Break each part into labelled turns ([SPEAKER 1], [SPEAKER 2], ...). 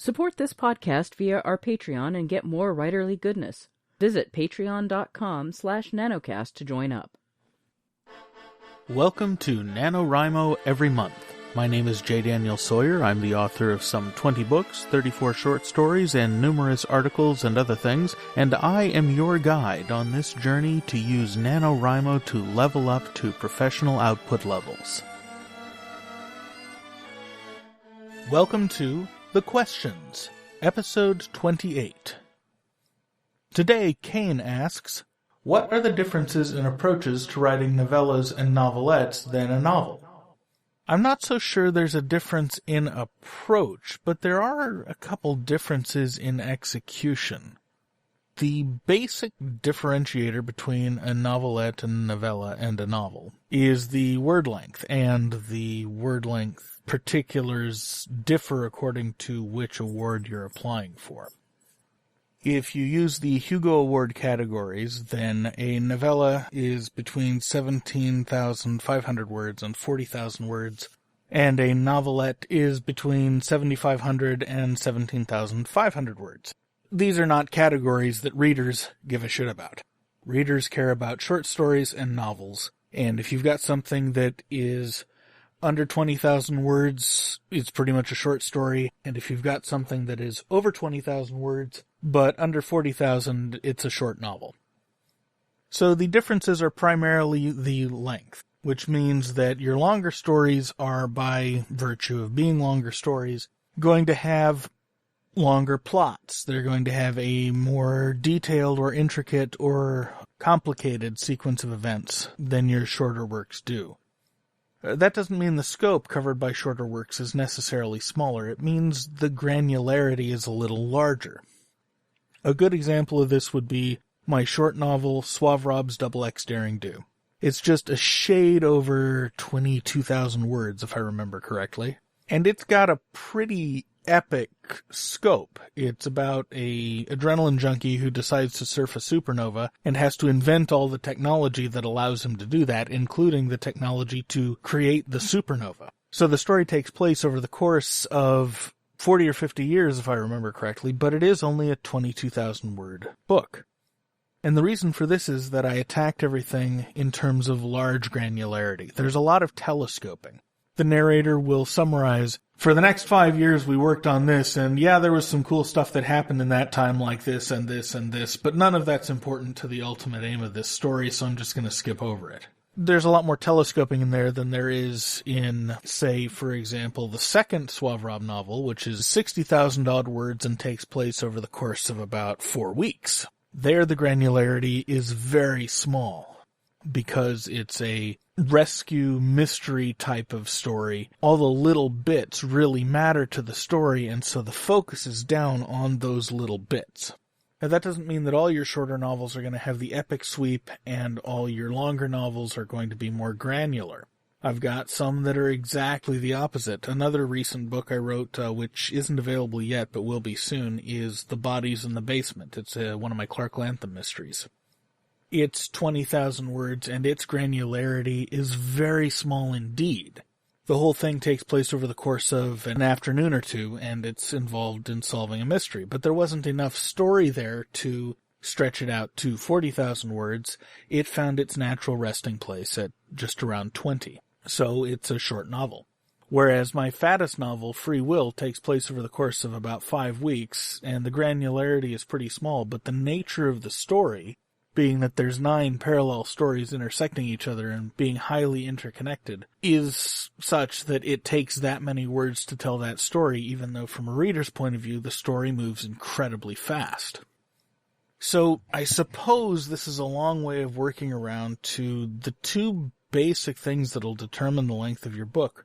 [SPEAKER 1] Support this podcast via our Patreon and get more writerly goodness. Visit patreon.com/nanocast to join up.
[SPEAKER 2] Welcome to NaNoWriMo Every Month. My name is J. Daniel Sawyer. I'm the author of some 20 books, 34 short stories, and numerous articles and other things, and I am your guide on this journey to use NaNoWriMo to level up to professional output levels. Welcome to The Questions, Episode 28. Today, Caine asks, what are the differences in approaches to writing novellas and novelettes than a novel? I'm not so sure there's a difference in approach, but there are a couple differences in execution. The basic differentiator between a novelette, a novella, and a novel is the word length, and the word length particulars differ according to which award you're applying for. If you use the Hugo Award categories, then a novella is between 17,500 words and 40,000 words, and a novelette is between 7,500 and 17,500 words. These are not categories that readers give a shit about. Readers care about short stories and novels, and if you've got something that is under 20,000 words, it's pretty much a short story, and if you've got something that is over 20,000 words, but under 40,000, it's a short novel. So the differences are primarily the length, which means that your longer stories are, by virtue of being longer stories, going to have longer plots. They're going to have a more detailed or intricate or complicated sequence of events than your shorter works do. That doesn't mean the scope covered by shorter works is necessarily smaller. It means the granularity is a little larger. A good example of this would be my short novel, Suave Rob's Double X Daring Do. It's just a shade over 22,000 words, if I remember correctly. And it's got a pretty epic scope. It's about a adrenaline junkie who decides to surf a supernova and has to invent all the technology that allows him to do that, including the technology to create the supernova. So the story takes place over the course of 40 or 50 years, if I remember correctly, but it is only a 22,000-word book. And the reason for this is that I attacked everything in terms of large granularity. There's a lot of telescoping. The narrator will summarize, for the next 5 years we worked on this, and yeah, there was some cool stuff that happened in that time like this and this and this, but none of that's important to the ultimate aim of this story, so I'm just going to skip over it. There's a lot more telescoping in there than there is in, say, for example, the second Suave Rob novel, which is 60,000 odd words and takes place over the course of about 4 weeks. There, the granularity is very small because it's a rescue mystery type of story. All the little bits really matter to the story, and so the focus is down on those little bits. Now, that doesn't mean that all your shorter novels are going to have the epic sweep and all your longer novels are going to be more granular. I've got some that are exactly the opposite. Another recent book I wrote, which isn't available yet but will be soon, is The Bodies in the Basement. It's one of my Clark Lantham mysteries. It's 20,000 words, and its granularity is very small indeed. The whole thing takes place over the course of an afternoon or two, and it's involved in solving a mystery. But there wasn't enough story there to stretch it out to 40,000 words. It found its natural resting place at just around 20. So it's a short novel. Whereas my fattest novel, Free Will, takes place over the course of about 5 weeks, and the granularity is pretty small, but the nature of the story, being that there's 9 parallel stories intersecting each other and being highly interconnected, is such that it takes that many words to tell that story, even though from a reader's point of view, the story moves incredibly fast. So I suppose this is a long way of working around to the two basic things that'll determine the length of your book.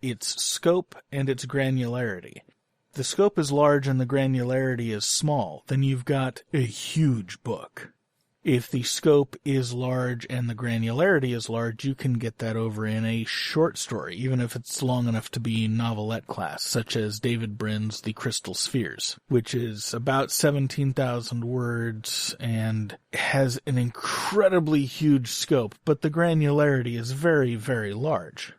[SPEAKER 2] Its scope and its granularity. The scope is large and the granularity is small, then you've got a huge book. If the scope is large and the granularity is large, you can get that over in a short story, even if it's long enough to be novelette class, such as David Brin's The Crystal Spheres, which is about 17,000 words and has an incredibly huge scope, but the granularity is very, very large.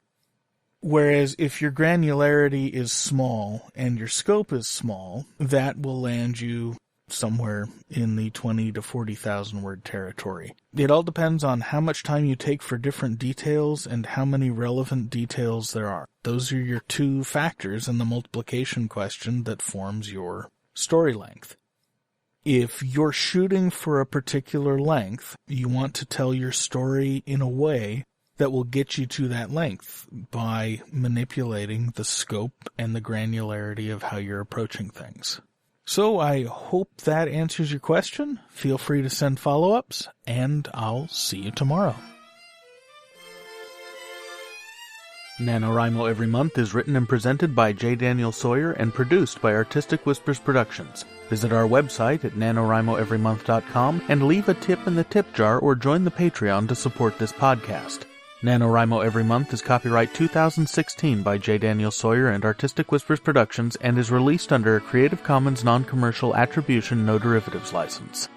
[SPEAKER 2] Whereas if your granularity is small and your scope is small, that will land you somewhere in the 20 to 40,000 word territory. It all depends on how much time you take for different details and how many relevant details there are. Those are your two factors in the multiplication question that forms your story length. If you're shooting for a particular length, you want to tell your story in a way that will get you to that length by manipulating the scope and the granularity of how you're approaching things. So I hope that answers your question. Feel free to send follow-ups, and I'll see you tomorrow. NaNoWriMo Every Month is written and presented by J. Daniel Sawyer and produced by Artistic Whispers Productions. Visit our website at NaNoWriMoEveryMonth.com and leave a tip in the tip jar or join the Patreon to support this podcast. NaNoWriMo Every Month is copyright 2016 by J. Daniel Sawyer and Artistic Whispers Productions and is released under a Creative Commons Non-Commercial Attribution No Derivatives license.